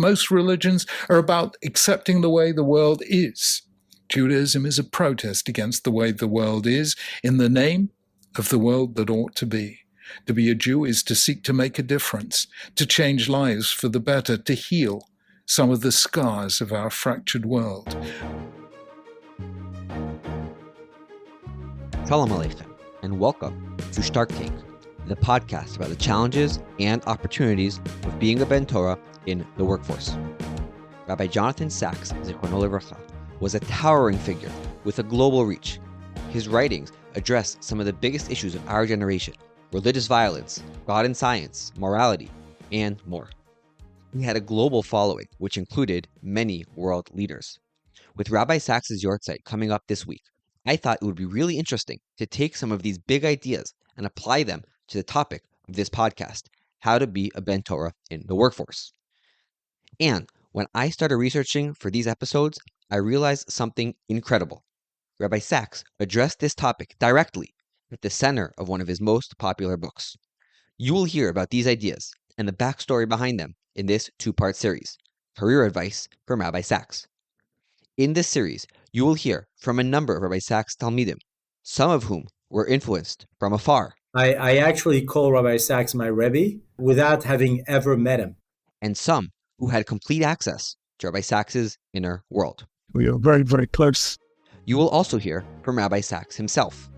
Most religions are about accepting the way the world is. Judaism is a protest against the way the world is in the name of the world that ought to be. To be a Jew is to seek to make a difference, to change lives for the better, to heal some of the scars of our fractured world. Shalom Aleichem, and welcome to yahrtzeit, the podcast about the challenges and opportunities of being a Bnei Torah in the workforce. Rabbi Jonathan Sacks, zichrono livracha, was a towering figure with a global reach. His writings address some of the biggest issues of our generation: religious violence, God and science, morality, and more. He had a global following, which included many world leaders. With Rabbi Sacks' yahrtzeit coming up this week, I thought it would be really interesting to take some of these big ideas and apply them to the topic of this podcast: how to be a Bnei Torah in the workforce. And when I started researching for these episodes, I realized something incredible. Rabbi Sacks addressed this topic directly at the center of one of his most popular books. You will hear about these ideas and the backstory behind them in this two-part series, Career Advice from Rabbi Sacks. In this series, you will hear from a number of Rabbi Sacks' talmidim, some of whom were influenced from afar. I actually call Rabbi Sacks my Rebbe without having ever met him. And some who had complete access to Rabbi Sacks' inner world. We are very, very close. You will also hear from Rabbi Sacks himself.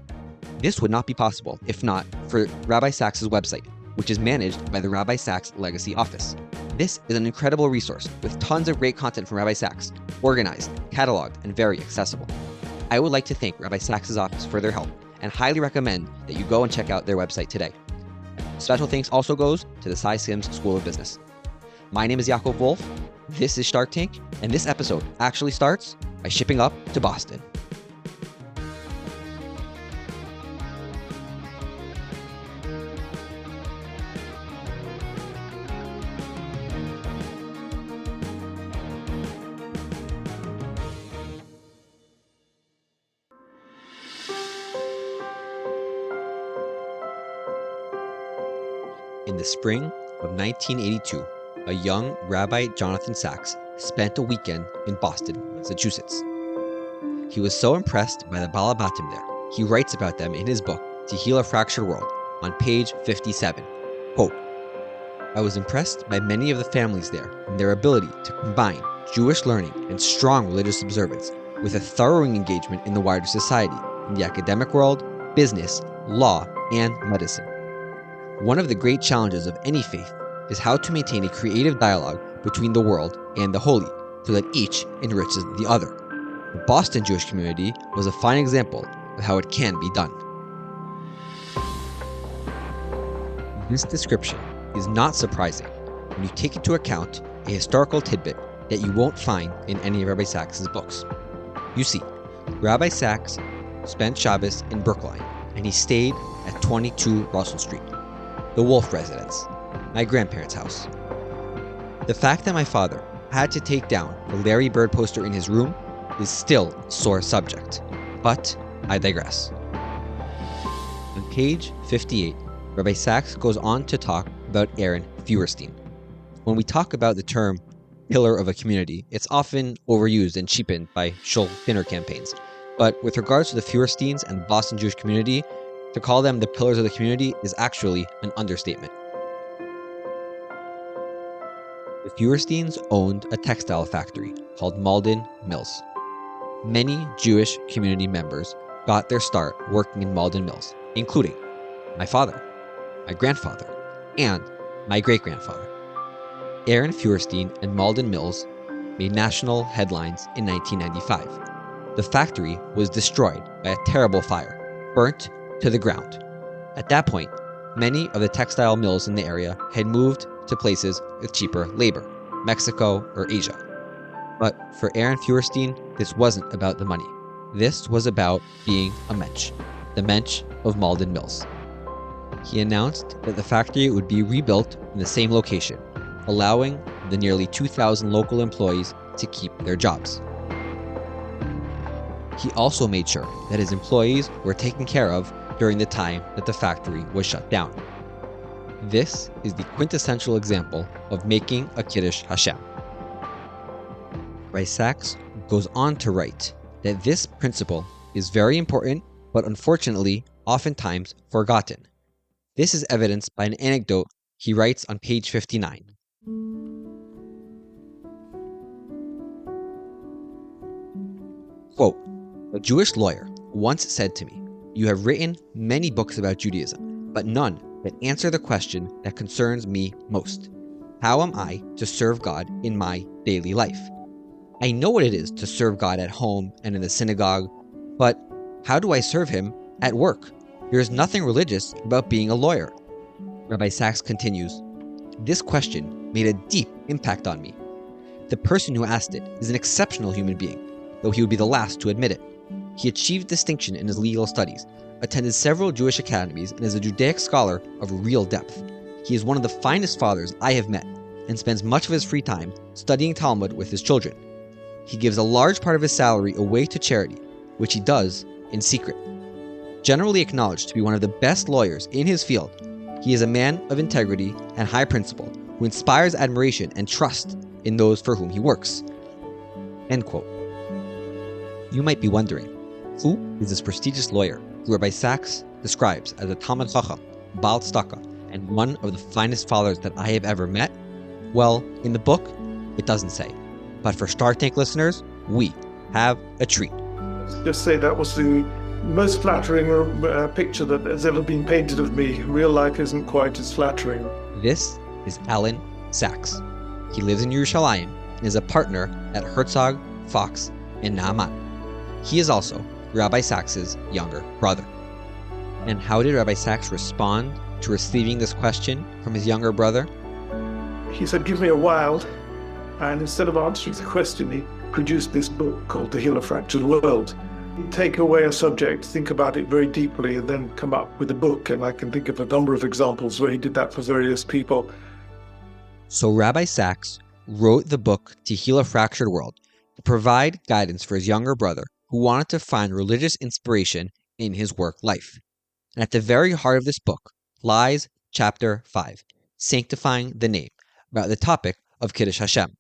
This would not be possible if not for Rabbi Sacks' website, which is managed by the Rabbi Sacks Legacy Office. This is an incredible resource with tons of great content from Rabbi Sacks, organized, cataloged, and very accessible. I would like to thank Rabbi Sacks' office for their help and highly recommend that you go and check out their website today. Special thanks also goes to the Cy Sims School of Business. My name is Yaakov Wolf, this is yahrtzeit, and this episode actually starts by shipping up to Boston. In the spring of 1982, a young Rabbi Jonathan Sacks spent a weekend in Boston, Massachusetts. He was so impressed by the Balabatim there, he writes about them in his book, To Heal a Fractured World, on page 57. Quote, "I was impressed by many of the families there and their ability to combine Jewish learning and strong religious observance with a thorough engagement in the wider society, in the academic world, business, law, and medicine. One of the great challenges of any faith is how to maintain a creative dialogue between the world and the holy so that each enriches the other. The Boston Jewish community was a fine example of how it can be done." This description is not surprising when you take into account a historical tidbit that you won't find in any of Rabbi Sacks' books. You see, Rabbi Sacks spent Shabbos in Brookline, and he stayed at 22 Russell Street, the Wolf residence, my grandparents' house. The fact that my father had to take down the Larry Bird poster in his room is still a sore subject, but I digress. On page 58, Rabbi Sacks goes on to talk about Aaron Feuerstein. When we talk about the term pillar of a community, it's often overused and cheapened by shul dinner campaigns. But with regards to the Feuersteins and the Boston Jewish community, to call them the pillars of the community is actually an understatement. The Feuersteins owned a textile factory called Malden Mills. Many Jewish community members got their start working in Malden Mills, including my father, my grandfather, and my great-grandfather. Aaron Feuerstein and Malden Mills made national headlines in 1995. The factory was destroyed by a terrible fire, burnt to the ground. At that point, many of the textile mills in the area had moved to places with cheaper labor, Mexico or Asia. But for Aaron Feuerstein, this wasn't about the money. This was about being a mensch, the mensch of Malden Mills. He announced that the factory would be rebuilt in the same location, allowing the nearly 2,000 local employees to keep their jobs. He also made sure that his employees were taken care of during the time that the factory was shut down. This is the quintessential example of making a Kiddush Hashem, Rabbi Sacks goes on to write that this principle is very important, but unfortunately, oftentimes forgotten. This is evidenced by an anecdote he writes on page 59. Quote, "A Jewish lawyer once said to me, 'You have written many books about Judaism, but none that answer the question that concerns me most. How am I to serve God in my daily life? I know what it is to serve God at home and in the synagogue, but how do I serve Him at work? There is nothing religious about being a lawyer.'" Rabbi Sacks continues, "This question made a deep impact on me. The person who asked it is an exceptional human being, though he would be the last to admit it. He achieved distinction in his legal studies, attended several Jewish academies, and is a Judaic scholar of real depth. He is one of the finest fathers I have met, and spends much of his free time studying Talmud with his children. He gives a large part of his salary away to charity, which he does in secret. Generally acknowledged to be one of the best lawyers in his field, he is a man of integrity and high principle who inspires admiration and trust in those for whom he works." End quote. You might be wondering, who is this prestigious lawyer who Rabbi Sacks describes as a Talmid Chacham, Baal Tzedakah, and one of the finest fathers that I have ever met? Well, in the book, it doesn't say. But for Shark Tank listeners, we have a treat. Just say that was the most flattering picture that has ever been painted of me. Real life isn't quite as flattering. This is Alan Sacks. He lives in Yerushalayim and is a partner at Herzog, Fox, and Naaman. He is also Rabbi Sacks' younger brother. And how did Rabbi Sacks respond to receiving this question from his younger brother? He said, "Give me a while." And instead of answering the question, he produced this book called The Heal a Fractured World. He'd take away a subject, think about it very deeply, and then come up with a book. And I can think of a number of examples where he did that for various people. So Rabbi Sacks wrote the book To Heal a Fractured World to provide guidance for his younger brother who wanted to find religious inspiration in his work life. And at the very heart of this book lies chapter 5, Sanctifying the Name, about the topic of Kiddush Hashem.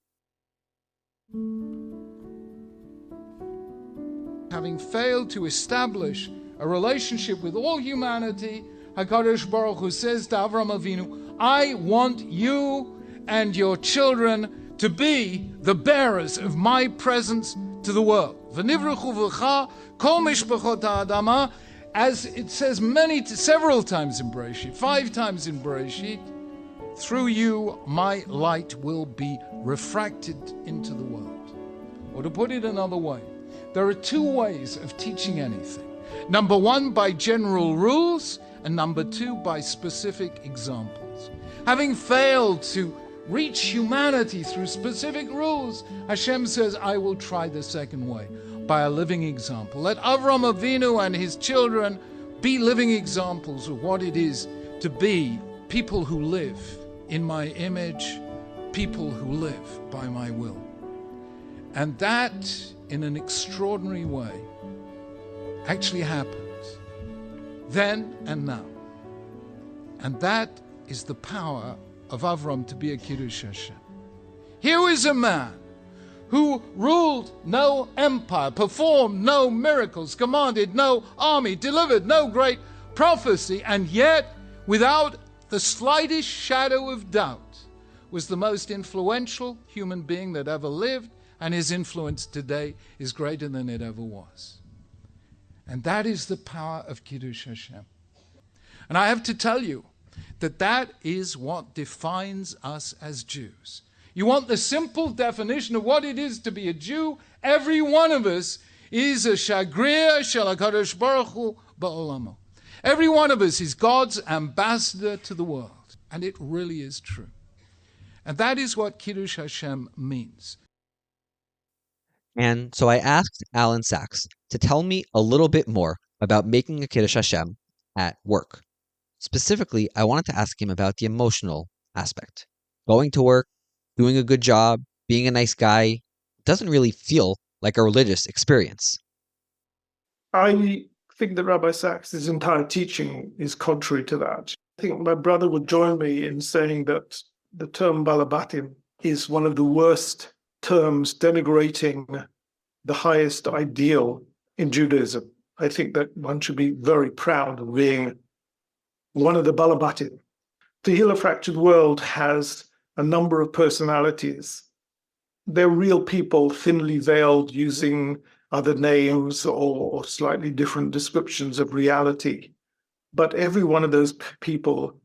Having failed to establish a relationship with all humanity, HaKadosh Baruch Hu says to Avram Avinu, "I want you and your children to be the bearers of my presence to the world." V'nivruchu v'cha kol mishpachot ha'adama, as it says several times in Bereshit, 5 times in Bereshit, through you my light will be refracted into the world. Or to put it another way, there are 2 ways of teaching anything. Number 1, by general rules, and number 2, by specific examples. Having failed to reach humanity through specific rules, Hashem says, I will try the second way, by a living example. Let Avram Avinu and his children be living examples of what it is to be people who live in my image, people who live by my will. And that, in an extraordinary way, actually happens then and now. And that is the power of Avram to be a Kiddush Hashem. Here is a man who ruled no empire, performed no miracles, commanded no army, delivered no great prophecy, and yet, without the slightest shadow of doubt, was the most influential human being that ever lived, and his influence today is greater than it ever was. And that is the power of Kiddush Hashem. And I have to tell you that that is what defines us as Jews. You want the simple definition of what it is to be a Jew? Every one of us is a shagrir shel HaKadosh Baruch Hu ba'olamo. Every one of us is God's ambassador to the world. And it really is true. And that is what Kiddush Hashem means. And so I asked Alan Sacks to tell me a little bit more about making a Kiddush Hashem at work. Specifically, I wanted to ask him about the emotional aspect. Going to work, doing a good job, being a nice guy, doesn't really feel like a religious experience. I think that Rabbi Sacks' entire teaching is contrary to that. I think my brother would join me in saying that the term balabatim is one of the worst terms denigrating the highest ideal in Judaism. I think that one should be very proud of being one of the Balabatim. The Heal a Fractured World has a number of personalities. They're real people, thinly veiled, using other names or slightly different descriptions of reality. But every one of those people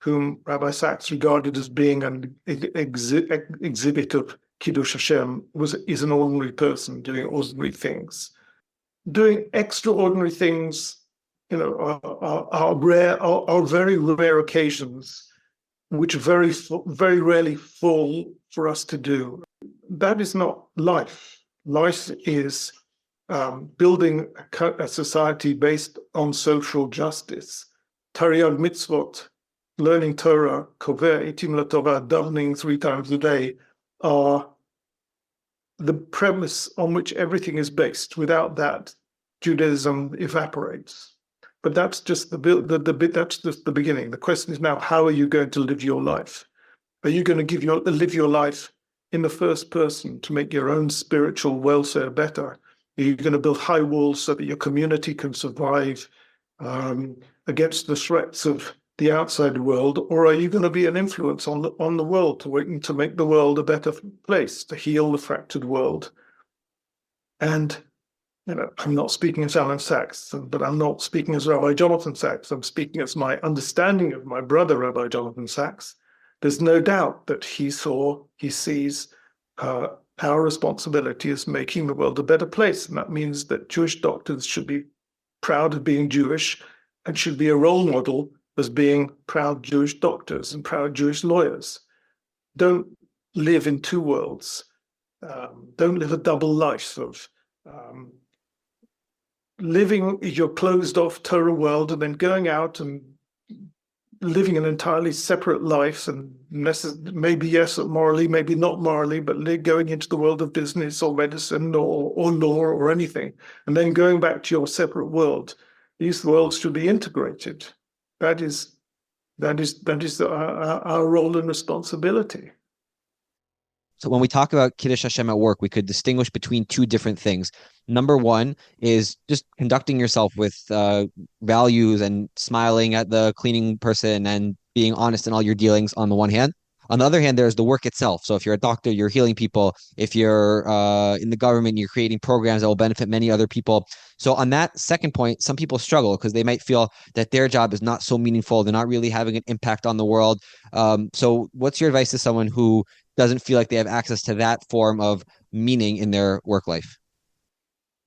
whom Rabbi Sacks regarded as being an exhibit of Kiddush Hashem is an ordinary person doing ordinary things. Doing extraordinary things, are rare, are very rare occasions, which very rarely fall for us to do. That is not life. Life is building a society based on social justice. Tariag mitzvot, learning Torah, kover itim laTorah, davening 3 times a day, are the premise on which everything is based. Without that, Judaism evaporates. But that's just that's just the beginning. The question is now, how are you going to live your life? Are you going to live your life in the first person to make your own spiritual welfare better? Are you going to build high walls so that your community can survive against the threats of the outside world? Or are you going to be an influence on the world to make the world a better place, to heal the fractured world? And I'm not speaking as Alan Sacks, but I'm not speaking as Rabbi Jonathan Sacks. I'm speaking as my understanding of my brother, Rabbi Jonathan Sacks. There's no doubt that he sees our responsibility as making the world a better place. And that means that Jewish doctors should be proud of being Jewish and should be a role model as being proud Jewish doctors and proud Jewish lawyers. Don't live in 2 worlds. Don't live a double life of living your closed off Torah world and then going out and living an entirely separate life, and maybe yes, morally, maybe not morally, but going into the world of business or medicine or law or anything, and then going back to your separate world. These worlds should be integrated. That is our role and responsibility. So when we talk about Kiddush Hashem at work, we could distinguish between 2 different things. Number one is just conducting yourself with values and smiling at the cleaning person and being honest in all your dealings on the one hand. On the other hand, there's the work itself. So if you're a doctor, you're healing people. If you're in the government, you're creating programs that will benefit many other people. So on that second point, some people struggle because they might feel that their job is not so meaningful. They're not really having an impact on the world. So what's your advice to someone who doesn't feel like they have access to that form of meaning in their work life?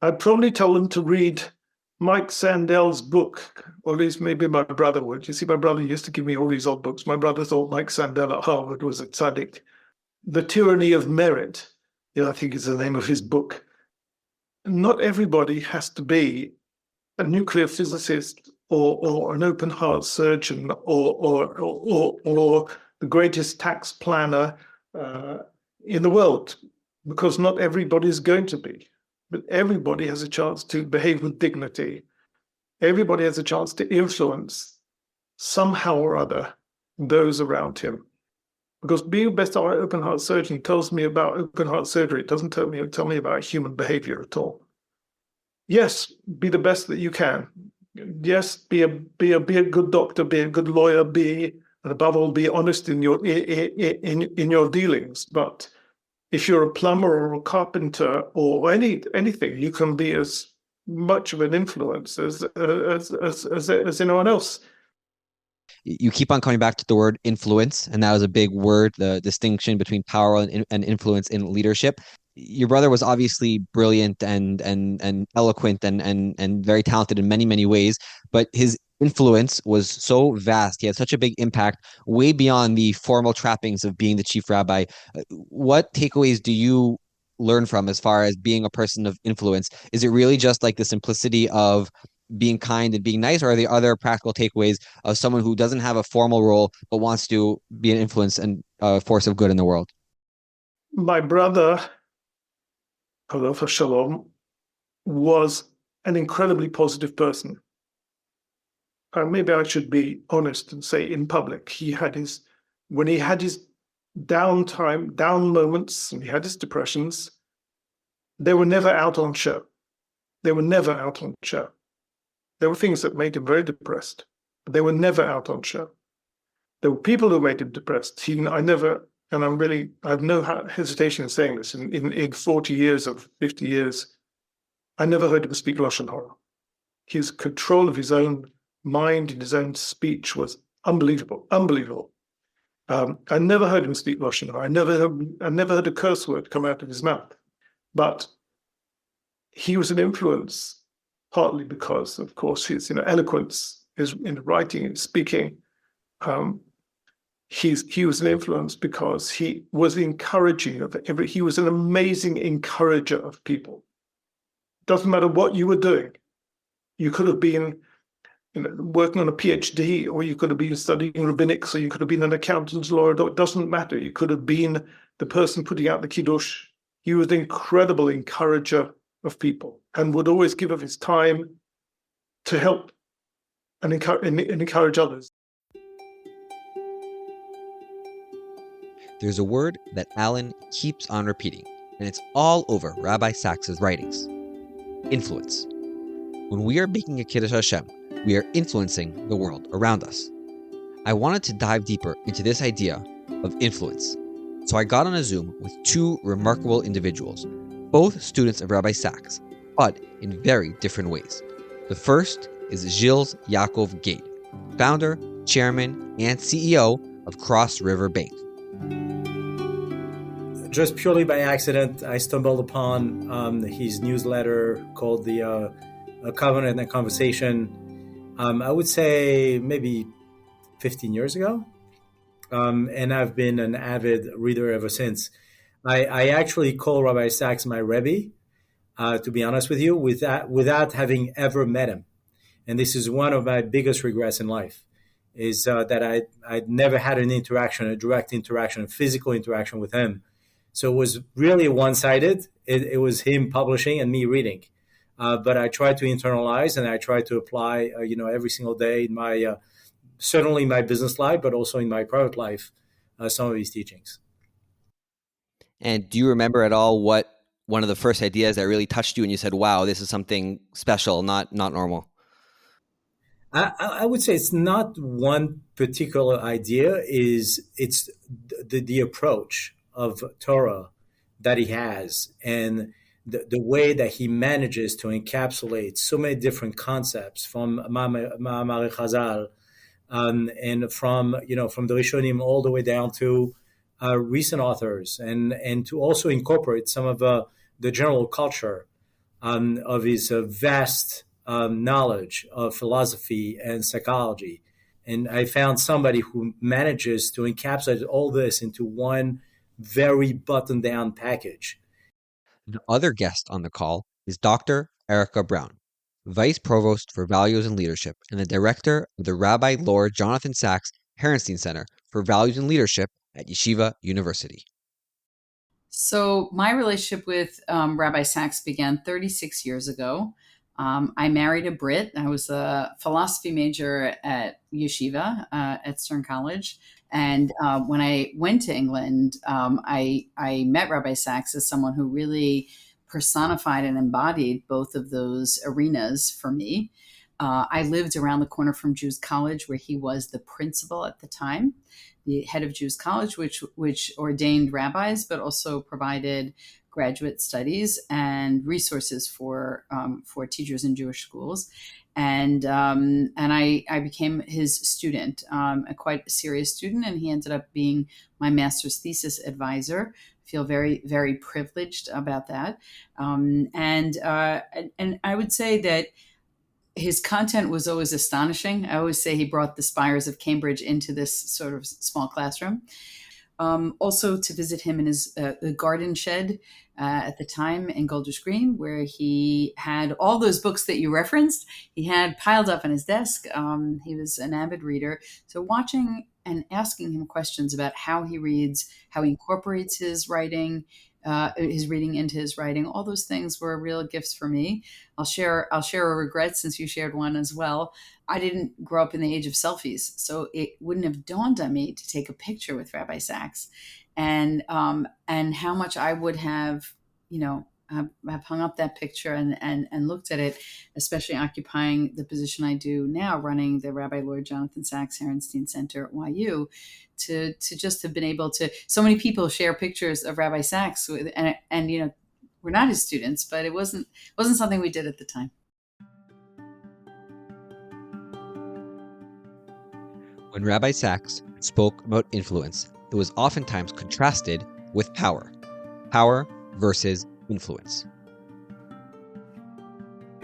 I'd probably tell them to read Mike Sandel's book, or at least maybe my brother would. You see, my brother used to give me all these old books. My brother thought Mike Sandel at Harvard was a tzaddik. The Tyranny of Merit, I think is the name of his book. Not everybody has to be a nuclear physicist or an open heart surgeon or the greatest tax planner in the world, because not everybody is going to be. But everybody has a chance to behave with dignity. Everybody has a chance to influence somehow or other those around him. Because being a best open heart surgeon tells me about open heart surgery. It doesn't tell me about human behavior at all. Yes, be the best that you can. Yes, be a good doctor, be a good lawyer, and above all, be honest in your dealings. But if you're a plumber or a carpenter or anything, you can be as much of an influence as anyone else. You keep on coming back to the word influence, and that was a big word, the distinction between power and influence in leadership. Your brother was obviously brilliant and eloquent and very talented in many, many ways, but his influence was so vast. He had such a big impact, way beyond the formal trappings of being the chief rabbi. What takeaways do you learn from as far as being a person of influence? Is it really just like the simplicity of being kind and being nice, or are there other practical takeaways of someone who doesn't have a formal role but wants to be an influence and force of good in the world? My brother, Halacha Shalom, was an incredibly positive person. Maybe I should be honest and say in public, when he had his downtime, down moments, and he had his depressions. They were never out on show. They were never out on show. There were things that made him very depressed, but they were never out on show. There were people who made him depressed. I have no hesitation in saying this. In 40 years or 50 years, I never heard him speak Lashon Hara. His control of his own mind and his own speech was unbelievable. I never heard him speak Lashon Hara. I never heard a curse word come out of his mouth. But he was an influence, partly because, of course, his eloquence, his writing and speaking. He was an influence because he was encouraging of every. He was an amazing encourager of people. Doesn't matter what you were doing. You could have been working on a PhD, or you could have been studying rabbinics, or you could have been an accountant's lawyer. It doesn't matter. You could have been the person putting out the kiddush. He was an incredible encourager of people and would always give of his time to help and encourage others. There's a word that Alan keeps on repeating, and it's all over Rabbi Sacks' writings: influence. When we are making a Kiddush Hashem, we are influencing the world around us. I wanted to dive deeper into this idea of influence, so I got on a Zoom with two remarkable individuals, both students of Rabbi Sacks, but in very different ways. The first is Gilles Yaakov Gade, founder, chairman, and CEO of Cross River Bank. Just purely by accident, I stumbled upon his newsletter called the Covenant and Conversation. I would say maybe 15 years ago. And I've been an avid reader ever since. I actually call Rabbi Sacks my Rebbe, to be honest with you, without having ever met him. And this is one of my biggest regrets in life, is that I'd never had a direct interaction, a physical interaction with him. So it was really one-sided. It was him publishing and me reading. But I tried to internalize and I tried to apply, every single day in my, certainly my business life, but also in my private life, some of his teachings. And do you remember at all what one of the first ideas that really touched you and you said, wow, this is something special, not normal? I would say it's not one particular idea. It's the approach of Torah that he has, and the way that he manages to encapsulate so many different concepts from Ma'amar Chazal, and from the Rishonim all the way down to recent authors, and to also incorporate some of the general culture of his vast knowledge of philosophy and psychology. And I found somebody who manages to encapsulate all this into one very buttoned down package. The other guest on the call is Dr. Erica Brown, Vice Provost for Values and Leadership and the Director of the Rabbi Lord Jonathan Sacks Herenstein Center for Values and Leadership at Yeshiva University. So my relationship with Rabbi Sacks began 36 years ago. I married a Brit. I was a philosophy major at Yeshiva at Stern College. And when I went to England, I met Rabbi Sacks as someone who really personified and embodied both of those arenas for me. I lived around the corner from Jews College, where he was the principal at the time, the head of Jews College, which ordained rabbis, but also provided graduate studies and resources for teachers in Jewish schools. And I became his student, a quite serious student, and he ended up being my master's thesis advisor. I feel very, very privileged about that. And I would say that his content was always astonishing. I always say he brought the spires of Cambridge into this sort of small classroom. Also to visit him in his garden shed at the time in Golders Green, where he had all those books that you referenced. He had piled up on his desk. He was an avid reader. So watching and asking him questions about how he reads, how he incorporates his reading into his writing, all those things were real gifts for me. I'll share a regret, since you shared one as well. I didn't grow up in the age of selfies, so it wouldn't have dawned on me to take a picture with Rabbi Sacks. and how much I would have, have hung up that picture and looked at it, especially occupying the position I do now, running the Rabbi Lord Jonathan Sacks Herenstein Center at YU, to just have been able to. So many people share pictures of Rabbi Sacks, and we're not his students, but it wasn't something we did at the time. When Rabbi Sacks spoke about influence, it was oftentimes contrasted with power versus influence.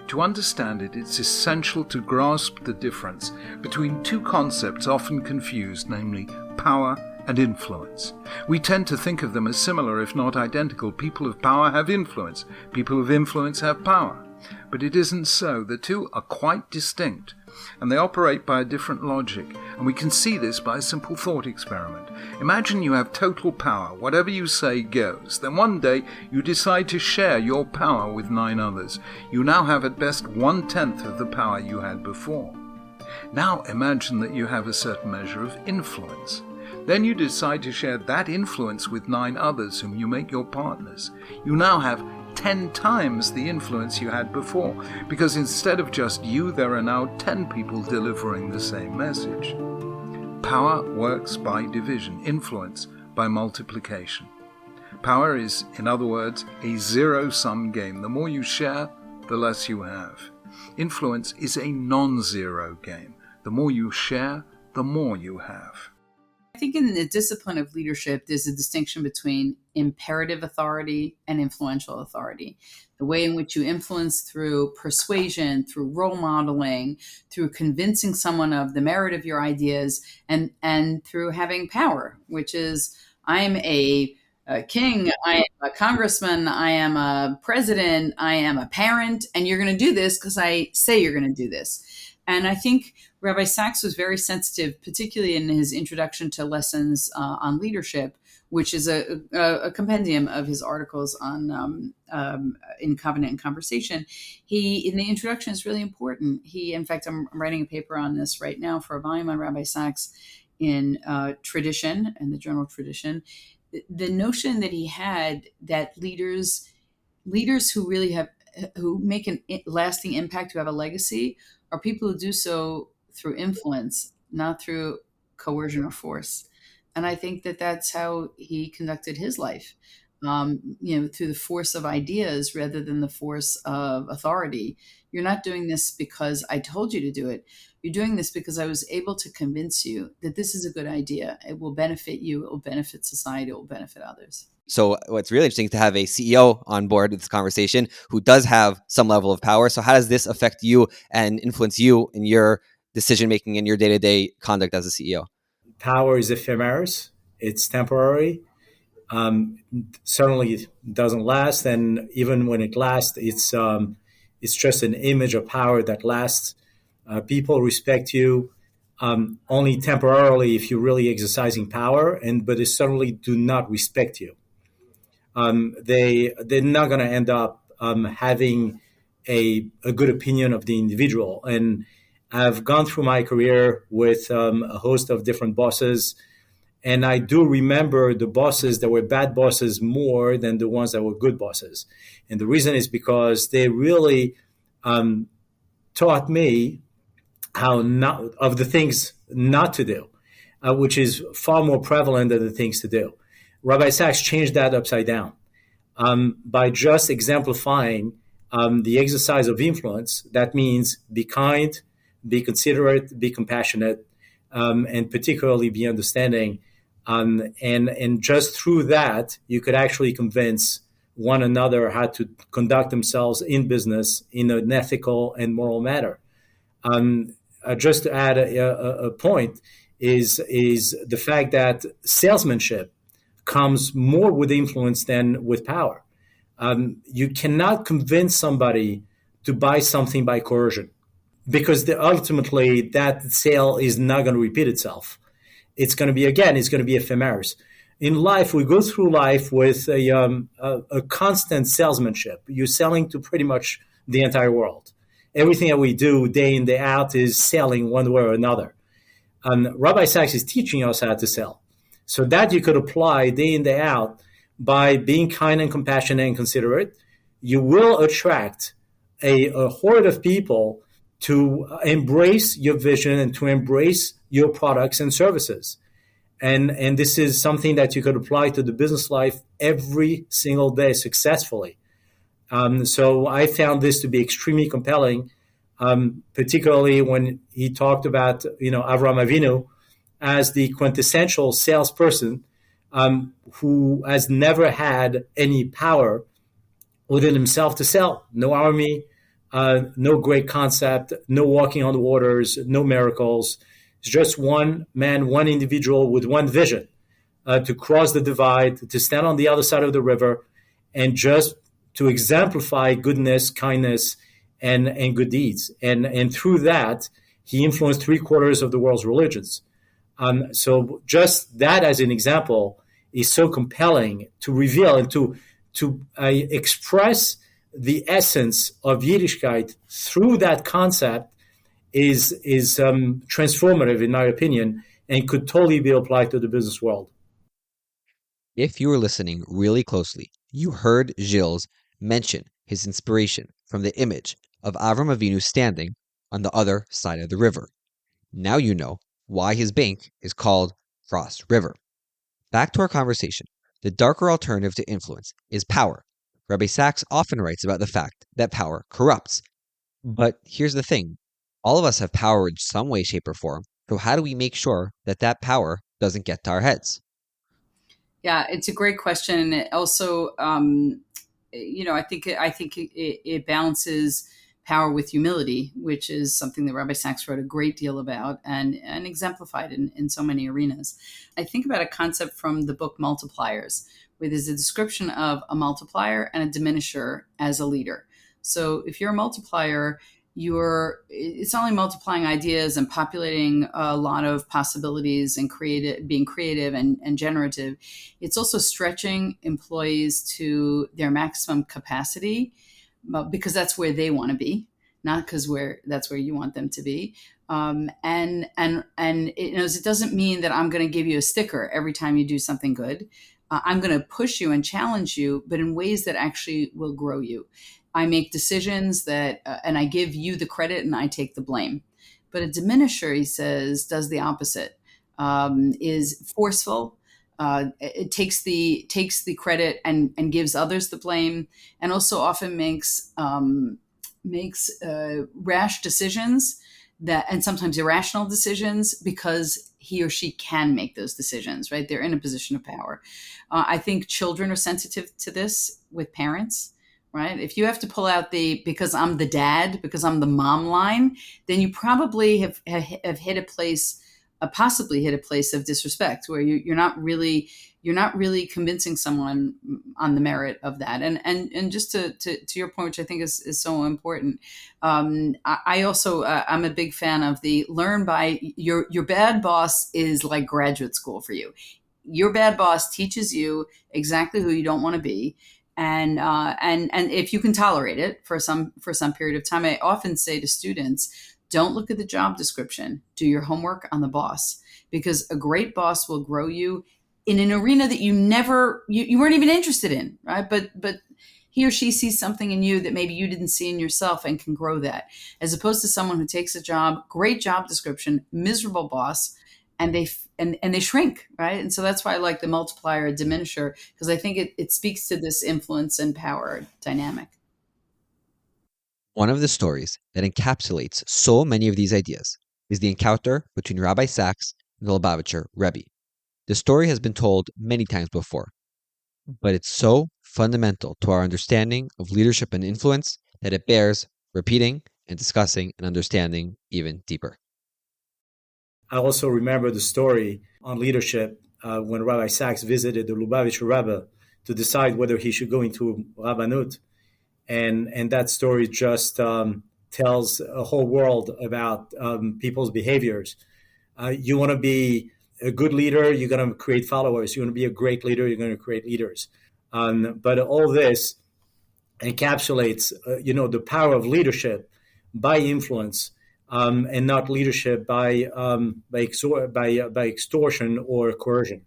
To understand it, it's essential to grasp the difference between two concepts often confused, namely power and influence. We tend to think of them as similar, if not identical. People of power have influence. People of influence have power. But it isn't so. The two are quite distinct, and they operate by a different logic, and we can see this by a simple thought experiment. Imagine you have total power. Whatever you say goes. Then one day you decide to share your power with 9 others. You now have at best 1/10 of the power you had before. Now imagine that you have a certain measure of influence. Then you decide to share that influence with 9 others whom you make your partners. You now have 10 times the influence you had before, because instead of just you, there are now 10 people delivering the same message. Power works by division, influence by multiplication. Power is, in other words, a zero-sum game. The more you share, the less you have. Influence is a non-zero game. The more you share, the more you have. I think in the discipline of leadership, there's a distinction between imperative authority and influential authority. The way in which you influence through persuasion, through role modeling, through convincing someone of the merit of your ideas, and through having power, which is, I'm a king, I am a congressman, I am a president, I am a parent, and you're going to do this because I say you're going to do this. And I think Rabbi Sacks was very sensitive, particularly in his introduction to lessons on leadership, which is a compendium of his articles on in Covenant and Conversation. In the introduction is really important. In fact, I'm writing a paper on this right now for a volume on Rabbi Sacks in Tradition and the Journal of Tradition. The notion that he had that leaders who make a lasting impact, who have a legacy, are people who do so through influence, not through coercion or force. And I think that that's how he conducted his life, through the force of ideas rather than the force of authority. You're not doing this because I told you to do it. You're doing this because I was able to convince you that this is a good idea. It will benefit you. It will benefit society. It will benefit others. So what's really interesting is to have a CEO on board with this conversation who does have some level of power. So how does this affect you and influence you in your decision-making and your day-to-day conduct as a CEO? Power is ephemeris. It's temporary. Certainly doesn't last. And even when it lasts, it's just an image of power that lasts. People respect you only temporarily if you're really exercising power, but they certainly do not respect you. They're not going to end up having a good opinion of the individual. And I've gone through my career with a host of different bosses, and I do remember the bosses that were bad bosses more than the ones that were good bosses. And the reason is because they really taught me of the things not to do, which is far more prevalent than the things to do. Rabbi Sacks changed that upside down by just exemplifying the exercise of influence. That means be kind, be considerate, be compassionate, and particularly be understanding. And just through that, you could actually convince one another how to conduct themselves in business in an ethical and moral manner. Just to add a point is the fact that salesmanship comes more with influence than with power. You cannot convince somebody to buy something by coercion, because ultimately that sale is not going to repeat itself. It's going to be ephemeris. In life, we go through life with a constant salesmanship. You're selling to pretty much the entire world. Everything that we do day in, day out is selling one way or another. Rabbi Sacks is teaching us how to sell. So that you could apply day in, day out by being kind and compassionate and considerate. You will attract a horde of people to embrace your vision and to embrace your products and services. And this is something that you could apply to the business life every single day successfully. So I found this to be extremely compelling, particularly when he talked about, Avraham Avinu as the quintessential salesperson who has never had any power within himself to sell. No army, no great concept, no walking on the waters, no miracles. It's just one man, one individual with one vision to cross the divide, to stand on the other side of the river, and just to exemplify goodness, kindness, and good deeds. And through that, he influenced 3/4 of the world's religions. So just that as an example is so compelling to reveal and to express the essence of Yiddishkeit through that concept is transformative, in my opinion, and could totally be applied to the business world. If you were listening really closely, you heard Gilles mention his inspiration from the image of Avram Avinu standing on the other side of the river. Now you know why his bank is called Cross River. Back to our conversation. The darker alternative to influence is power. Rabbi Sacks often writes about the fact that power corrupts. But here's the thing. All of us have power in some way, shape, or form. So how do we make sure that that power doesn't get to our heads? Yeah, it's a great question. It also, I think it balances power with humility, which is something that Rabbi Sacks wrote a great deal about and exemplified in so many arenas. I think about a concept from the book Multipliers, where there's a description of a multiplier and a diminisher as a leader. So if you're a multiplier, it's not only multiplying ideas and populating a lot of possibilities and being creative and generative. It's also stretching employees to their maximum capacity, because that's where they want to be, not because that's where you want them to be. And it doesn't mean that I'm going to give you a sticker every time you do something good. I'm going to push you and challenge you, but in ways that actually will grow you. I make decisions and I give you the credit and I take the blame. But a diminisher, he says, does the opposite, is forceful. It takes the credit and gives others the blame, and also often makes rash decisions and sometimes irrational decisions because he or she can make those decisions, right? They're in a position of power. I think children are sensitive to this with parents. Right? If you have to pull out because I'm the dad, because I'm the mom line, then you probably have hit a place, possibly hit a place of disrespect where you're not really convincing someone on the merit of that. And just to your point, which I think is so important. I also, I'm a big fan of the learn by your bad boss is like graduate school for you. Your bad boss teaches you exactly who you don't want to be. And if you can tolerate it for some period of time, I often say to students, don't look at the job description. Do your homework on the boss, because a great boss will grow you in an arena that you weren't even interested in, right? But he or she sees something in you that maybe you didn't see in yourself and can grow that, as opposed to someone who takes a job, great job description, miserable boss, and they shrink, right? And so that's why I like the multiplier diminisher, because I think it speaks to this influence and power dynamic. One of the stories that encapsulates so many of these ideas is the encounter between Rabbi Sacks and the Lubavitcher Rebbe. The story has been told many times before, but it's so fundamental to our understanding of leadership and influence that it bears repeating and discussing and understanding even deeper. I also remember the story on leadership when Rabbi Sacks visited the Lubavitcher Rebbe to decide whether he should go into Rabbanut. And that story just tells a whole world about people's behaviors. You want to be a good leader, you're going to create followers. You want to be a great leader, you're going to create leaders. But all this encapsulates, the power of leadership by influence. And not leadership by extortion or coercion.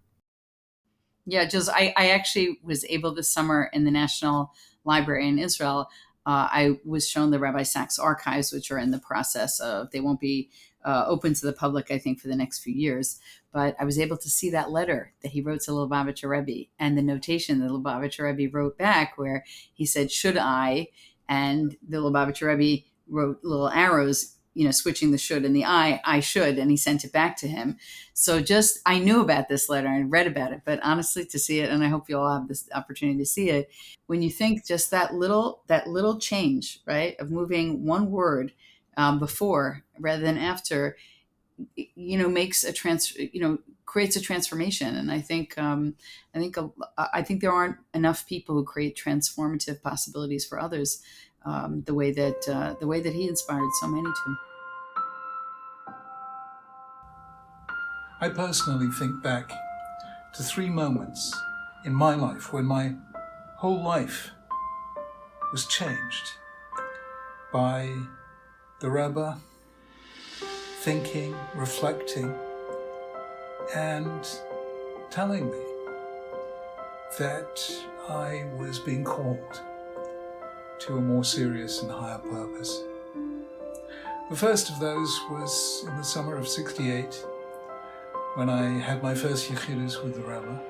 Yeah, just I actually was able this summer in the National Library in Israel. I was shown the Rabbi Sacks archives, which are in the process of, they won't be open to the public, I think, for the next few years. But I was able to see that letter that he wrote to Lubavitcher Rebbe and the notation that Lubavitcher Rebbe wrote back, where he said, "Should I?" And the Lubavitcher Rebbe wrote little arrows, switching the should and the I should, and he sent it back to him. So just, I knew about this letter and read about it, but honestly, to see it, and I hope you all have this opportunity to see it, when you think just that little change, right, of moving one word before rather than after, makes a creates a transformation. And I think there aren't enough people who create transformative possibilities for others, the way that he inspired so many to. I personally think back to 3 moments in my life when my whole life was changed by the Rebbe thinking, reflecting, and telling me that I was being called to a more serious and higher purpose. The first of those was in the summer of '68, when I had my first yechidus with the Rebbe,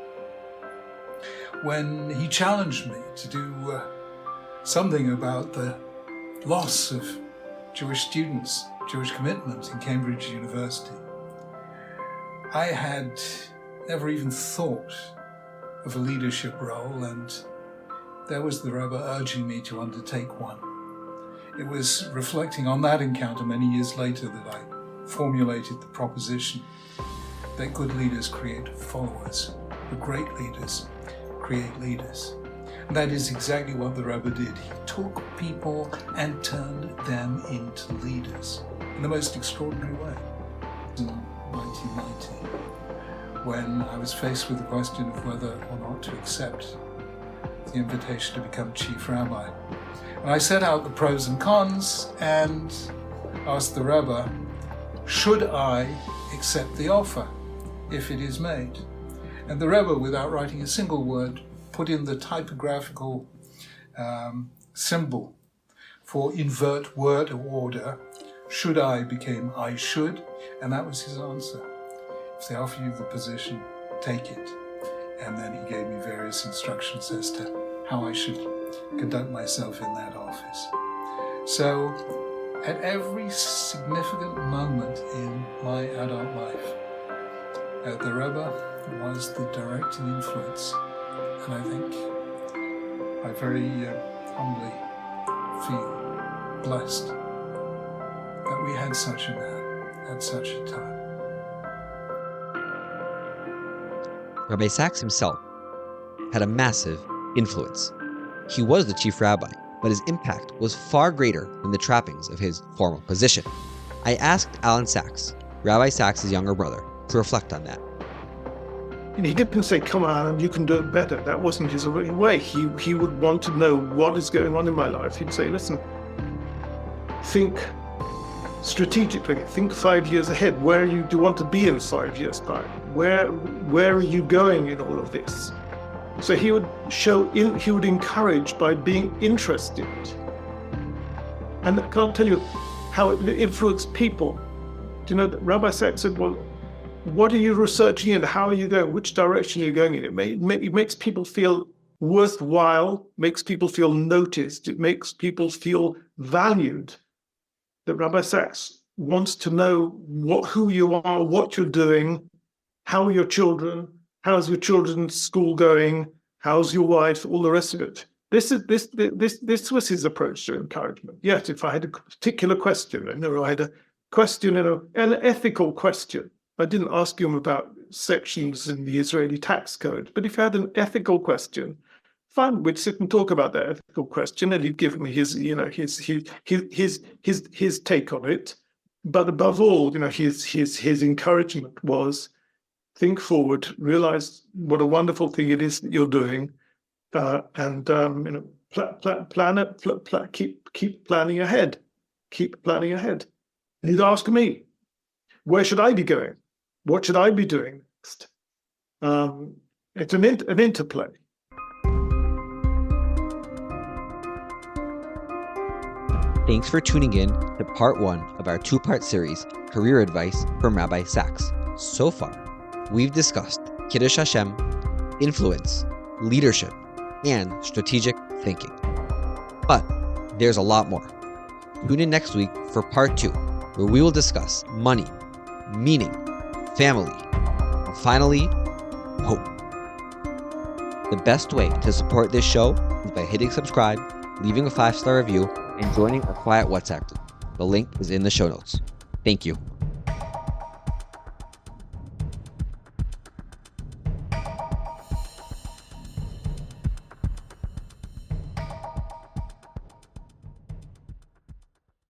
when he challenged me to do something about the loss of Jewish students, Jewish commitment in Cambridge University. I had never even thought of a leadership role, and there was the Rebbe urging me to undertake one. It was reflecting on that encounter many years later that I formulated the proposition that good leaders create followers, but great leaders create leaders. And that is exactly what the Rebbe did. He took people and turned them into leaders in the most extraordinary way. In 1990, when I was faced with the question of whether or not to accept the invitation to become chief rabbi. And I set out the pros and cons and asked the Rebbe, should I accept the offer if it is made? And the Rebbe, without writing a single word, put in the typographical symbol for invert word order. Should I became I should, and that was his answer. If they offer you the position, take it. And then he gave me various instructions as to how I should conduct myself in that office. So at every significant moment in my adult life, the Rebbe was the directing influence. And I think I very humbly feel blessed that we had such a man at such a time. Rabbi Sacks himself had a massive influence. He was the chief rabbi, but his impact was far greater than the trappings of his formal position. I asked Alan Sacks, Rabbi Sacks' younger brother, to reflect on that. And he didn't say, come on, you can do it better. That wasn't his way. He would want to know what is going on in my life. He'd say, listen, think strategically, think 5 years ahead. Where do you want to be in 5 years' time? Where are you going in all of this? So he would he would encourage by being interested. And I can't tell you how it influenced people. Do you know that Rabbi Sacks said, well, what are you researching in? How are you going? Which direction are you going in? It makes people feel worthwhile, makes people feel noticed. It makes people feel valued. That Rabbi Sacks wants to know who you are, what you're doing, how are your children, how's your children's school going, how's your wife, all the rest of it. This was his approach to encouragement. Yet, if I had a particular question, I had a question, an ethical question. I didn't ask him about sections in the Israeli tax code, but if I had an ethical question, fine, we'd sit and talk about that ethical question, and he'd give me his take on it. But above all, his encouragement was, think forward, realize what a wonderful thing it is that you're doing, and plan it, keep planning ahead, keep planning ahead. And he'd ask me, where should I be going? What should I be doing next? It's an interplay. Thanks for tuning in to part 1 of our 2-part series, Career Advice from Rabbi Sacks. So far, we've discussed Kiddush Hashem, influence, leadership, and strategic thinking. But there's a lot more. Tune in next week for part 2, where we will discuss money, meaning, family, and finally, hope. The best way to support this show is by hitting subscribe, leaving a 5-star review, and joining our quiet WhatsApp group. The link is in the show notes. Thank you.